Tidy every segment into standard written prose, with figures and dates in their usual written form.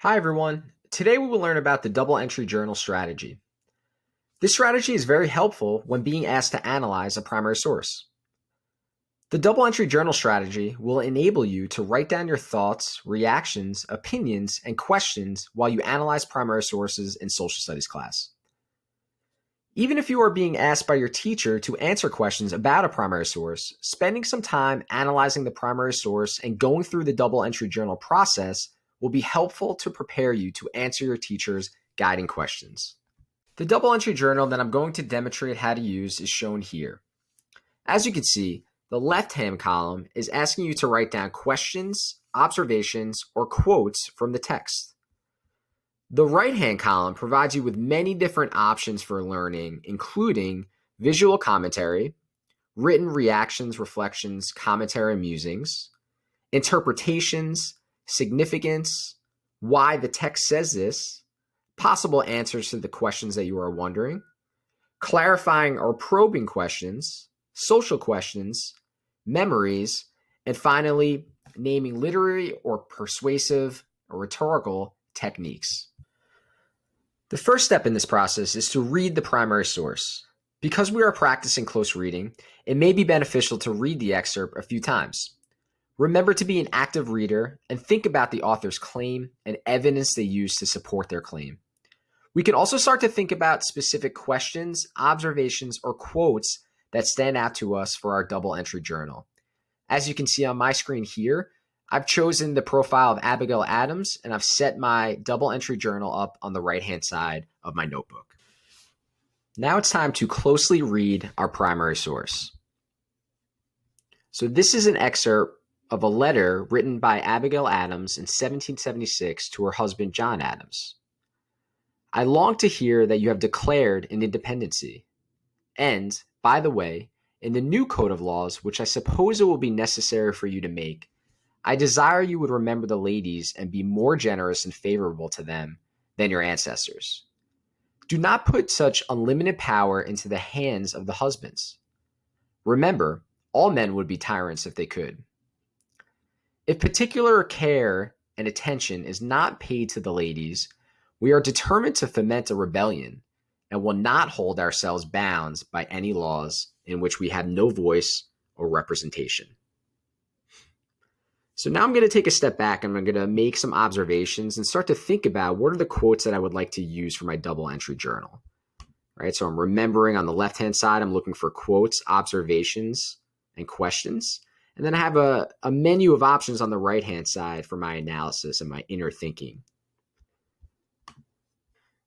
Hi everyone. Today we will learn about the double entry journal strategy. This strategy is very helpful when being asked to analyze a primary source. The double entry journal strategy will enable you to write down your thoughts, reactions, opinions, and questions while you analyze primary sources in social studies class. Even if you are being asked by your teacher to answer questions about a primary source, spending some time analyzing the primary source and going through the double entry journal process will be helpful to prepare you to answer your teacher's guiding questions. The double entry journal that I'm going to demonstrate how to use is shown here. As you can see, the left-hand column is asking you to write down questions, observations, or quotes from the text. The right-hand column provides you with many different options for learning, including visual commentary, written reactions, reflections, commentary, and musings, interpretations, significance, why the text says this, possible answers to the questions that you are wondering, clarifying or probing questions, social questions, memories, and finally, naming literary or persuasive or rhetorical techniques. The first step in this process is to read the primary source. Because we are practicing close reading, it may be beneficial to read the excerpt a few times. Remember to be an active reader and think about the author's claim and evidence they use to support their claim. We can also start to think about specific questions, observations, or quotes that stand out to us for our double entry journal. As you can see on my screen here, I've chosen the profile of Abigail Adams and I've set my double entry journal up on the right-hand side of my notebook. Now it's time to closely read our primary source. So this is an excerpt of a letter written by Abigail Adams in 1776 to her husband John Adams. I long to hear that you have declared an independency. And, by the way, in the new code of laws, which I suppose it will be necessary for you to make, I desire you would remember the ladies and be more generous and favorable to them than your ancestors. Do not put such unlimited power into the hands of the husbands. Remember, all men would be tyrants if they could. If particular care and attention is not paid to the ladies, we are determined to foment a rebellion and will not hold ourselves bound by any laws in which we have no voice or representation. So now I'm going to take a step back and I'm going to make some observations and start to think about what are the quotes that I would like to use for my double entry journal. Right? So I'm remembering on the left-hand side, I'm looking for quotes, observations, and questions. And then I have a menu of options on the right-hand side for my analysis and my inner thinking.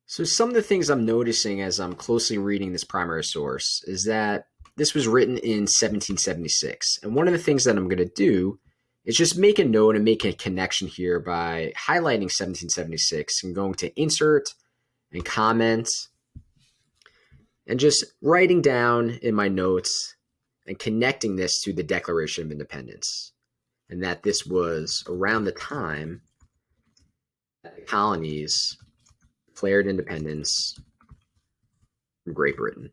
So some of the things I'm noticing as I'm closely reading this primary source is that this was written in 1776. And one of the things that I'm going to do is just make a note and make a connection here by highlighting 1776 and going to insert and comment and just writing down in my notes and connecting this to the Declaration of Independence, and that this was around the time that the colonies declared independence from Great Britain.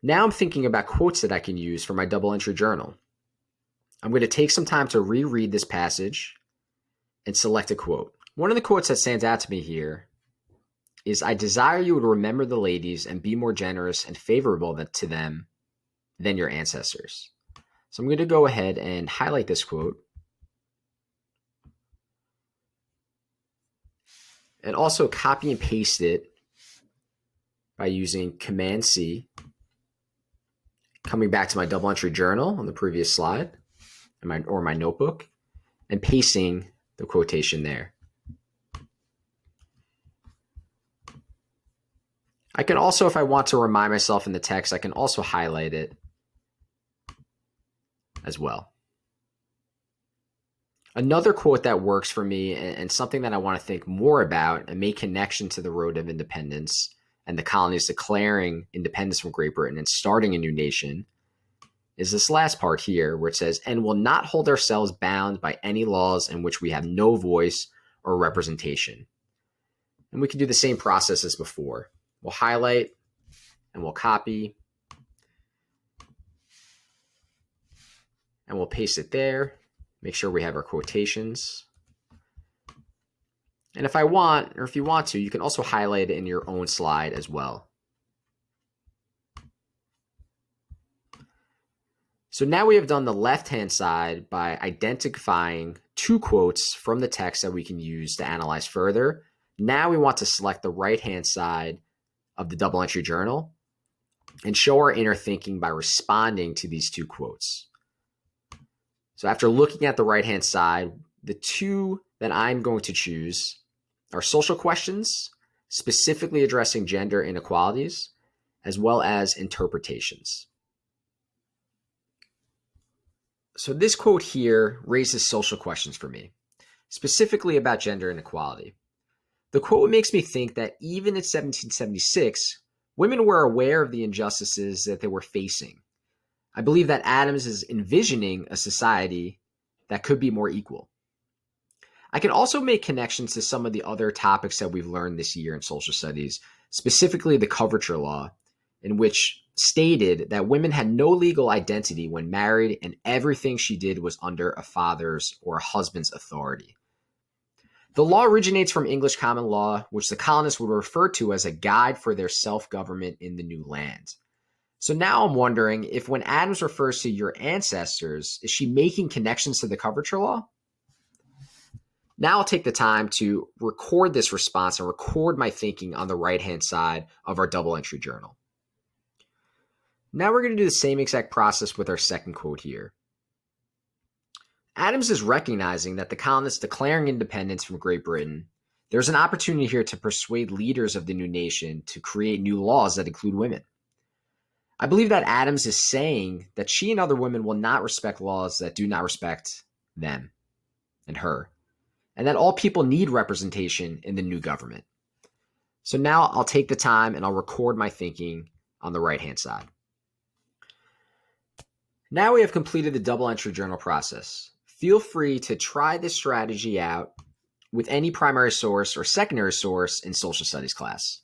Now I'm thinking about quotes that I can use for my double entry journal. I'm going to take some time to reread this passage and select a quote. One of the quotes that stands out to me here is, I desire you would remember the ladies and be more generous and favorable to them than your ancestors. So I'm going to go ahead and highlight this quote. And also copy and paste it by using Command-C, coming back to my double entry journal on the previous slide, or my notebook, and pasting the quotation there. I can also, if I want to remind myself in the text, I can also highlight it as well. Another quote that works for me and something that I want to think more about and make connection to the road of independence and the colonies declaring independence from Great Britain and starting a new nation is this last part here where it says, and will not hold ourselves bound by any laws in which we have no voice or representation. And we can do the same process as before. We'll highlight and we'll copy and we'll paste it there. Make sure we have our quotations. And if I want, or if you want to, you can also highlight it in your own slide as well. So now we have done the left-hand side by identifying 2 quotes from the text that we can use to analyze further. Now we want to select the right-hand side of the double entry journal and show our inner thinking by responding to these 2 quotes. So after looking at the right-hand side, the 2 that I'm going to choose are social questions, specifically addressing gender inequalities, as well as interpretations. So this quote here raises social questions for me, specifically about gender inequality. The quote makes me think that even in 1776, women were aware of the injustices that they were facing. I believe that Adams is envisioning a society that could be more equal. I can also make connections to some of the other topics that we've learned this year in social studies, specifically the coverture law, in which stated that women had no legal identity when married and everything she did was under a father's or a husband's authority. The law originates from English common law, which the colonists would refer to as a guide for their self-government in the new land. So now I'm wondering if when Adams refers to your ancestors, is she making connections to the coverture law? Now I'll take the time to record this response and record my thinking on the right-hand side of our double entry journal. Now we're going to do the same exact process with our second quote here. Adams is recognizing that the colonists declaring independence from Great Britain, there's an opportunity here to persuade leaders of the new nation to create new laws that include women. I believe that Adams is saying that she and other women will not respect laws that do not respect them and her, and that all people need representation in the new government. So now I'll take the time and I'll record my thinking on the right-hand side. Now we have completed the double entry journal process. Feel free to try this strategy out with any primary source or secondary source in social studies class.